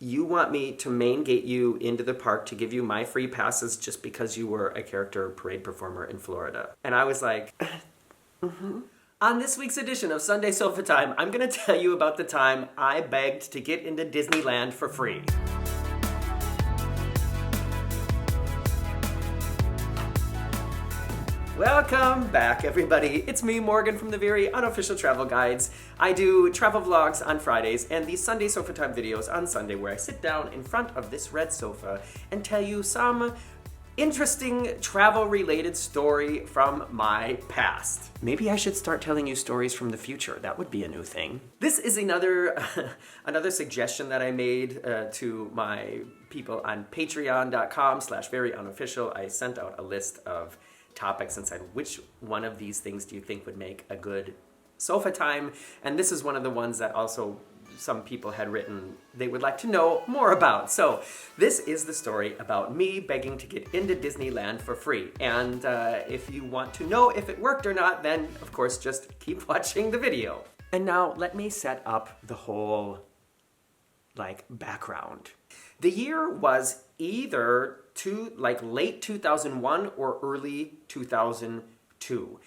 you want me to main gate you into the park to give you my free passes just because you were a character parade performer in Florida. And I was like, mm-hmm. On this week's edition of Sunday Sofa Time, I'm gonna tell you about the time I begged to get into Disneyland for free. Welcome back, everybody. It's me, Morgan, from the very unofficial travel guides. I do travel vlogs on Fridays and these Sunday Sofa Time videos on Sunday where I sit down in front of this red sofa and tell you some interesting travel-related story from my past. Maybe I should start telling you stories from the future. That would be a new thing. This is another suggestion that I made to my people on patreon.com/veryunofficial. I sent out a list of topics and said, which one of these things do you think would make a good sofa time? And this is one of the ones that also some people had written they would like to know more about. So this is the story about me begging to get into Disneyland for free. And if you want to know if it worked or not, then of course just keep watching the video. And now let me set up the whole background. The year was either late 2001 or early 2002.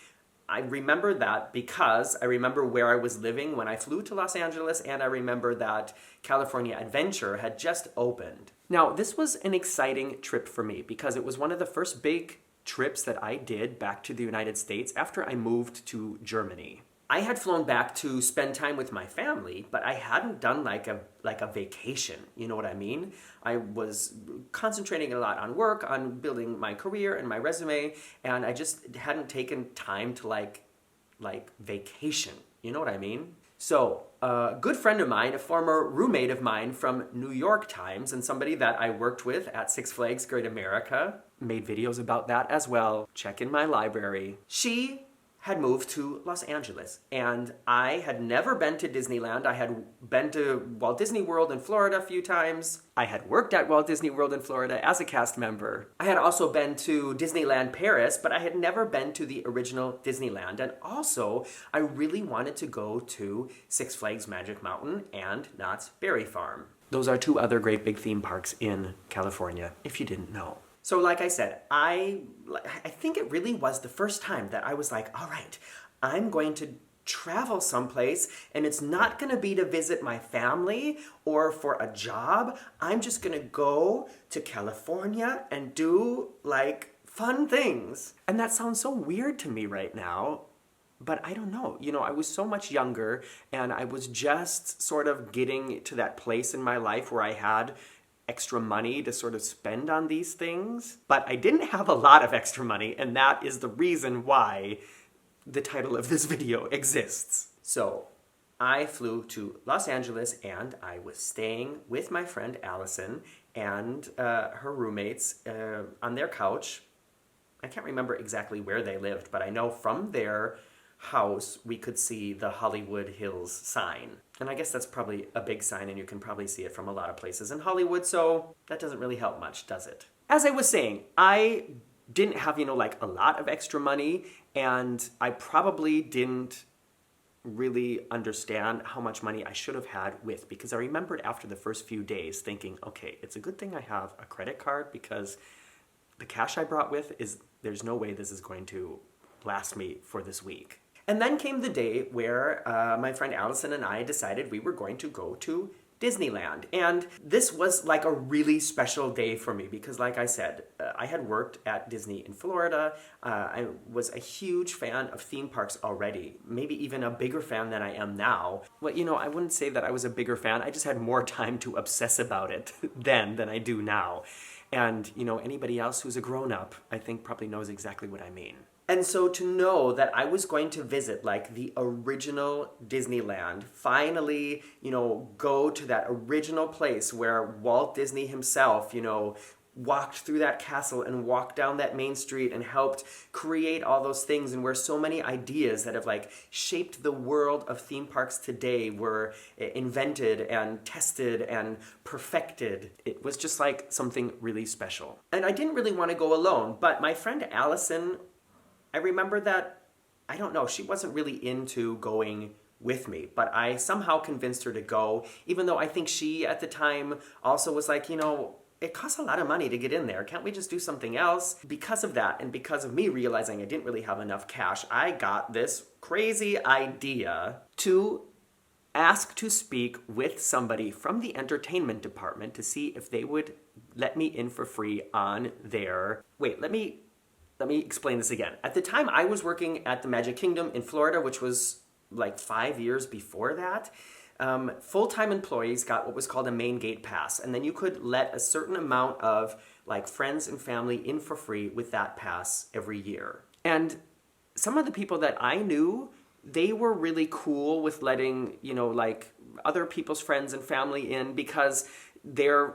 I remember that because I remember where I was living when I flew to Los Angeles, and I remember that California Adventure had just opened. Now, this was an exciting trip for me because it was one of the first big trips that I did back to the United States after I moved to Germany. I had flown back to spend time with my family, but I hadn't done like a vacation, you know what I mean? I was concentrating a lot on work, on building my career and my resume, and I just hadn't taken time to like vacation, you know what I mean? So, a good friend of mine, a former roommate of mine from New York Times, and somebody that I worked with at Six Flags Great America, made videos about that as well. Check in my library. She had moved to Los Angeles, and I had never been to Disneyland. I had been to Walt Disney World in Florida a few times. I had worked at Walt Disney World in Florida as a cast member. I had also been to Disneyland Paris, but I had never been to the original Disneyland. And also, I really wanted to go to Six Flags Magic Mountain and Knott's Berry Farm. Those are two other great big theme parks in California, if you didn't know. So like I said, I think it really was the first time that I was like, all right, I'm going to travel someplace, and it's not going to be to visit my family or for a job. I'm just going to go to California and do fun things. And that sounds so weird to me right now, but I don't know. You know, I was so much younger, and I was just sort of getting to that place in my life where I had extra money to sort of spend on these things. But I didn't have a lot of extra money, and that is the reason why the title of this video exists. So I flew to Los Angeles, and I was staying with my friend Allison and her roommates on their couch. I can't remember exactly where they lived, but I know from their house we could see the Hollywood Hills sign. And I guess that's probably a big sign, and you can probably see it from a lot of places in Hollywood, so that doesn't really help much, does it? As I was saying, I didn't have, a lot of extra money, and I probably didn't really understand how much money I should have had with, because I remembered after the first few days thinking, okay, it's a good thing I have a credit card, because the cash I brought with there's no way this is going to last me for this week. And then came the day where my friend Allison and I decided we were going to go to Disneyland. And this was like a really special day for me because, like I said, I had worked at Disney in Florida. I was a huge fan of theme parks already, maybe even a bigger fan than I am now. Well, I wouldn't say that I was a bigger fan. I just had more time to obsess about it then than I do now. And, anybody else who's a grown-up, I think probably knows exactly what I mean. And so to know that I was going to visit the original Disneyland, finally, go to that original place where Walt Disney himself, walked through that castle and walked down that main street and helped create all those things, and where so many ideas that have shaped the world of theme parks today were invented and tested and perfected. It was just something really special. And I didn't really want to go alone, but my friend Allison, I remember that, I don't know, she wasn't really into going with me. But I somehow convinced her to go, even though I think she at the time also was like, it costs a lot of money to get in there. Can't we just do something else? Because of that, and because of me realizing I didn't really have enough cash, I got this crazy idea to ask to speak with somebody from the entertainment department to see if they would let me in for free on their... Wait, let me explain this again. At the time, I was working at the Magic Kingdom in Florida, which was like 5 years before that. Full-time employees got what was called a main gate pass, and then you could let a certain amount of like friends and family in for free with that pass every year. And some of the people that I knew, they were really cool with letting, like other people's friends and family in, because they're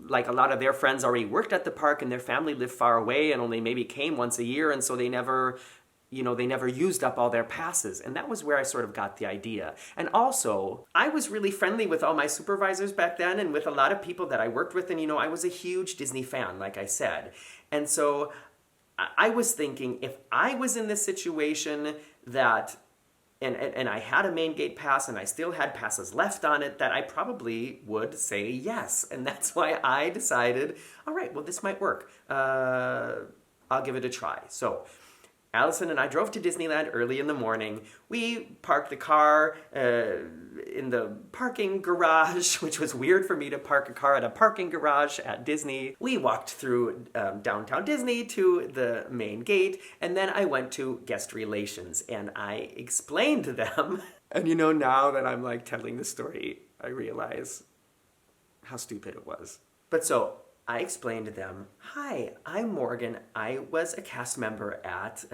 like a lot of their friends already worked at the park and their family lived far away and only maybe came once a year, and so they never used up all their passes. And that was where I sort of got the idea. And also, I was really friendly with all my supervisors back then and with a lot of people that I worked with. And, I was a huge Disney fan, like I said. And so I was thinking, if I was in this situation that, and I had a main gate pass and I still had passes left on it, that I probably would say yes. And that's why I decided, all right, well, this might work. I'll give it a try. So Allison and I drove to Disneyland early in the morning. We parked the car in the parking garage, which was weird for me to park a car at a parking garage at Disney. We walked through downtown Disney to the main gate, and then I went to guest relations, and I explained to them. And now that I'm like telling the story, I realize how stupid it was. But so I explained to them, hi, I'm Morgan. I was a cast member at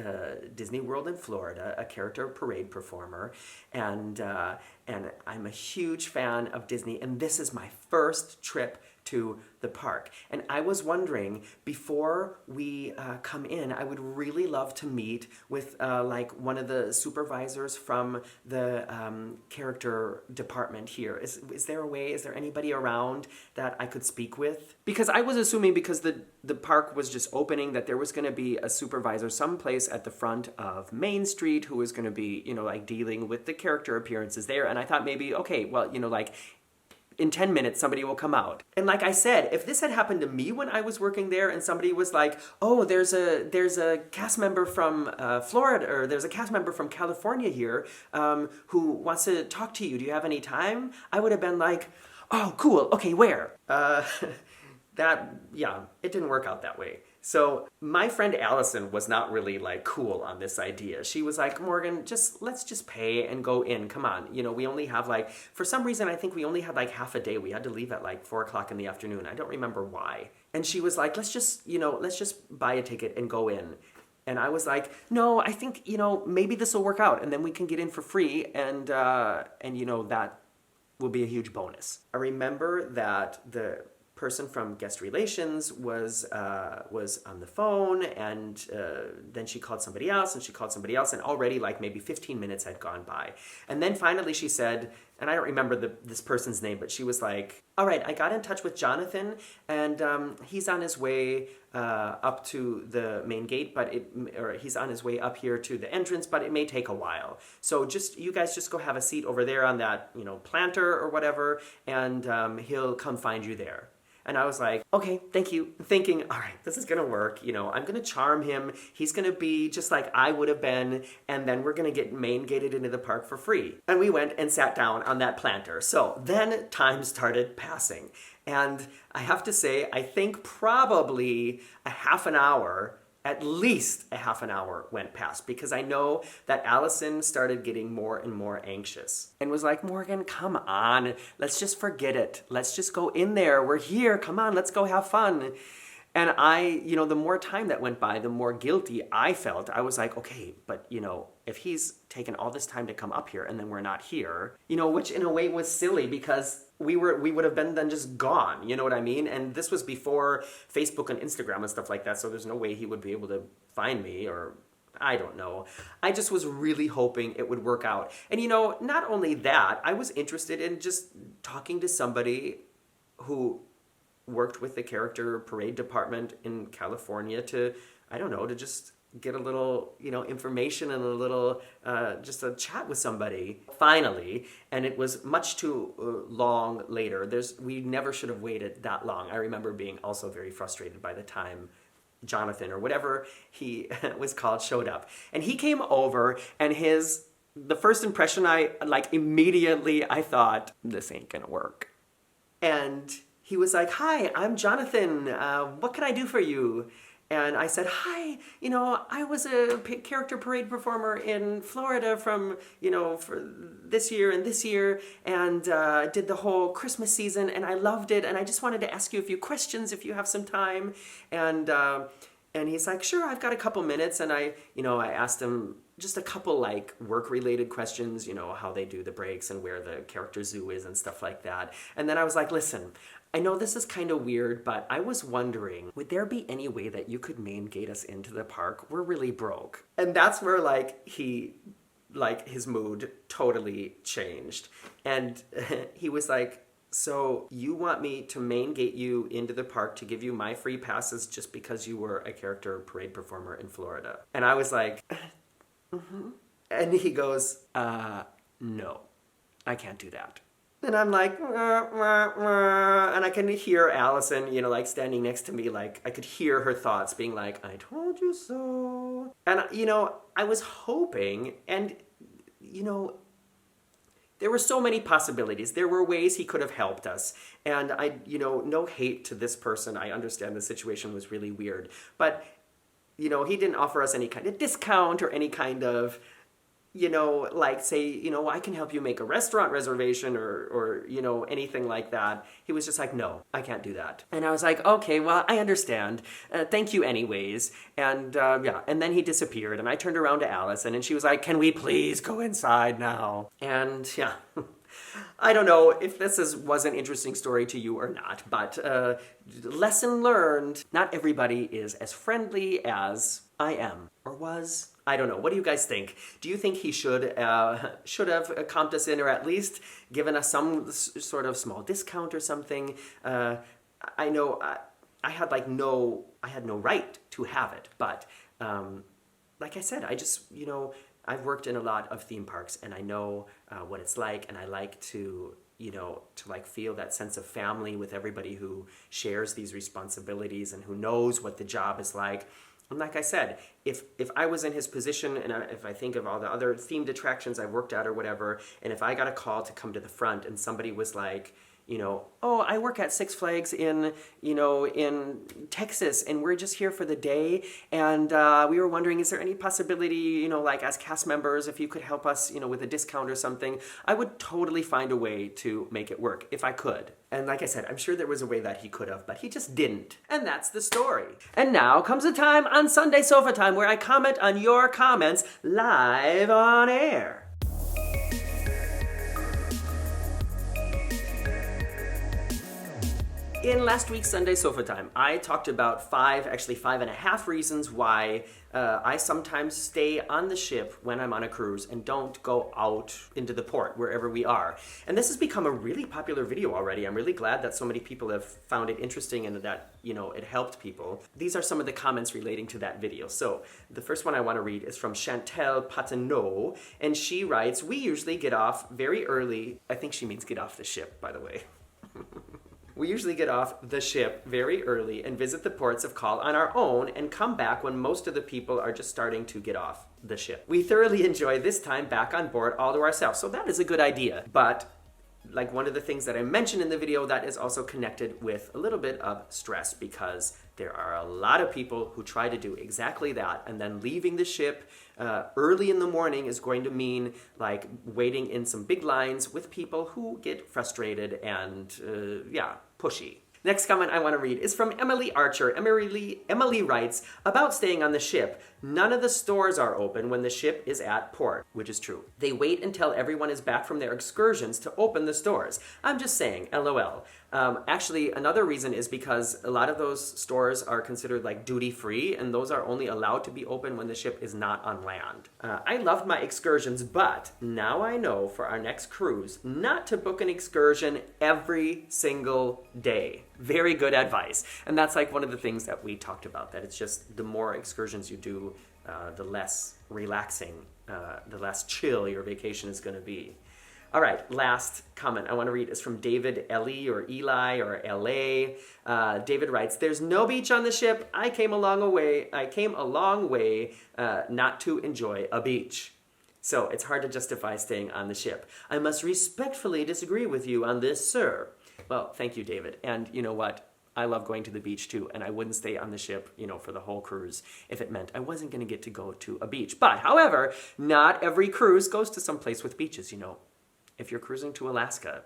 Disney World in Florida, a character parade performer, and I'm a huge fan of Disney, and this is my first trip to the park. And I was wondering, before we come in, I would really love to meet with like one of the supervisors from the character department here. Is there a way, is there anybody around that I could speak with? Because I was assuming, because the park was just opening, that there was going to be a supervisor someplace at the front of Main Street who was going to be, like dealing with the character appearances there. And I thought maybe, okay, well, like in 10 minutes, somebody will come out. And like I said, if this had happened to me when I was working there and somebody was like, oh, there's a cast member from Florida, or there's a cast member from California here who wants to talk to you. Do you have any time? I would have been like, oh, cool. Okay, where? It didn't work out that way. So my friend Allison was not really like cool on this idea. She was like, Morgan, let's just pay and go in. Come on. We only have like, for some reason, I think we only had like half a day. We had to leave at like 4:00 in the afternoon. I don't remember why. And she was like, let's just buy a ticket and go in. And I was like, no, I think, maybe this will work out and then we can get in for free. And that will be a huge bonus. I remember that the person from guest relations was on the phone, and then she called somebody else, and already like maybe 15 minutes had gone by. And then finally she said, and I don't remember this person's name, but she was like, all right, I got in touch with Jonathan, and he's on his way up to the main gate, or he's on his way up here to the entrance, but it may take a while. So you guys just go have a seat over there on that, planter or whatever, and he'll come find you there. And I was like, okay, thank you. Thinking, all right, this is going to work. I'm going to charm him. He's going to be just like I would have been. And then we're going to get main gated into the park for free. And we went and sat down on that planter. So then time started passing. And I have to say, I think probably at least a half an hour went past, because I know that Allison started getting more and more anxious and was like, Morgan, come on, let's just forget it. Let's just go in there. We're here. Come on, let's go have fun. And I, the more time that went by, the more guilty I felt. I was like, okay, but if he's taken all this time to come up here and then we're not here, which in a way was silly, because we would have been then just gone, you know what I mean? And this was before Facebook and Instagram and stuff like that, so there's no way he would be able to find me, or I don't know. I just was really hoping it would work out. And not only that, I was interested in just talking to somebody who worked with the character parade department in California to just get a little, information and a little, just a chat with somebody. Finally, and it was much too long later. We never should have waited that long. I remember being also very frustrated by the time Jonathan, or whatever he was called, showed up. And he came over, and the first impression immediately I thought, this ain't gonna work. And he was like, "Hi, I'm Jonathan. What can I do for you?" And I said, "Hi, I was a character parade performer in Florida from, for this year and this year, and did the whole Christmas season, and I loved it, and I just wanted to ask you a few questions if you have some time." And he's like, "Sure, I've got a couple minutes." And I asked him just a couple work-related questions, how they do the breaks and where the character zoo is and stuff like that. And then I was like, "Listen, I know this is kind of weird, but I was wondering, would there be any way that you could main gate us into the park? We're really broke." And that's where his mood totally changed. And he was like, "So you want me to main gate you into the park to give you my free passes just because you were a character parade performer in Florida?" And I was like, "Mm-hmm." And he goes, "No, I can't do that." And I'm like, and I can hear Allison, standing next to me, I could hear her thoughts being like, "I told you so." And, I was hoping, and, there were so many possibilities. There were ways he could have helped us. And no hate to this person. I understand the situation was really weird. But, he didn't offer us any kind of discount or any kind of, say, "I can help you make a restaurant reservation," or anything like that. He was just like, "No, I can't do that." And I was like, "Okay, well, I understand. Thank you anyways." And and then he disappeared, and I turned around to Allison, and she was like, "Can we please go inside now?" And yeah, I don't know if this was an interesting story to you or not, but lesson learned, not everybody is as friendly as I am, or was. I don't know. What do you guys think? Do you think he should have comped us in, or at least given us some sort of small discount or something? I know I had no right to have it, but like I said, I just I've worked in a lot of theme parks, and I know what it's like, and I like to feel that sense of family with everybody who shares these responsibilities and who knows what the job is like. And like I said, if I was in his position, and if I think of all the other themed attractions I've worked at or whatever, and if I got a call to come to the front and somebody was like, "Oh, I work at Six Flags in Texas, and we're just here for the day, and we were wondering, is there any possibility, as cast members, if you could help us, with a discount or something?" I would totally find a way to make it work, if I could. And like I said, I'm sure there was a way that he could have, but he just didn't. And that's the story. And now comes the time on Sunday Sofatime where I comment on your comments live on air. In last week's Sunday Sofatime, I talked about 5.5 reasons why I sometimes stay on the ship when I'm on a cruise and don't go out into the port, wherever we are. And this has become a really popular video already. I'm really glad that so many people have found it interesting and that, it helped people. These are some of the comments relating to that video. So the first one I want to read is from Chantel Pateneau, and she writes, "We usually get off very early." I think she means get off the ship, by the way. "We usually get off the ship very early and visit the ports of call on our own and come back when most of the people are just starting to get off the ship. We thoroughly enjoy this time back on board all to ourselves." So that is a good idea. But one of the things that I mentioned in the video, that is also connected with a little bit of stress, because there are a lot of people who try to do exactly that, and then leaving the ship early in the morning is going to mean waiting in some big lines with people who get frustrated and pushy. Next comment I want to read is from Emily Archer. Emily writes, "About staying on the ship, none of the stores are open when the ship is at port," which is true. "They wait until everyone is back from their excursions to open the stores. I'm just saying, LOL. Actually, another reason is because a lot of those stores are considered duty-free, and those are only allowed to be open when the ship is not on land. I loved my excursions, but now I know for our next cruise not to book an excursion every single day." Very good advice. And that's one of the things that we talked about, that it's just the more excursions you do, the less relaxing, the less chill your vacation is going to be. All right, last comment I want to read is from David Ellie or Eli or LA. David writes, "There's no beach on the ship. I came a long way not to enjoy a beach." So it's hard to justify staying on the ship. "I must respectfully disagree with you on this, sir." Well, thank you, David. And you know what? I love going to the beach too, and I wouldn't stay on the ship, for the whole cruise if it meant I wasn't going to get to go to a beach. But, however, not every cruise goes to some place with beaches, If you're cruising to Alaska,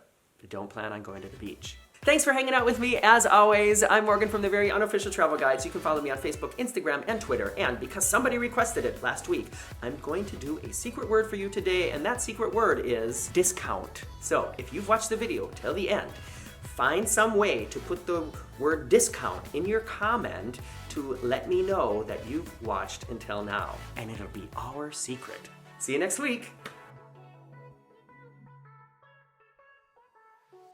don't plan on going to the beach. Thanks for hanging out with me, as always. I'm Morgan from the Very Unofficial Travel Guides. You can follow me on Facebook, Instagram, and Twitter. And because somebody requested it last week, I'm going to do a secret word for you today, and that secret word is discount. So, if you've watched the video till the end, find some way to put the word discount in your comment to let me know that you've watched until now. And it'll be our secret. See you next week.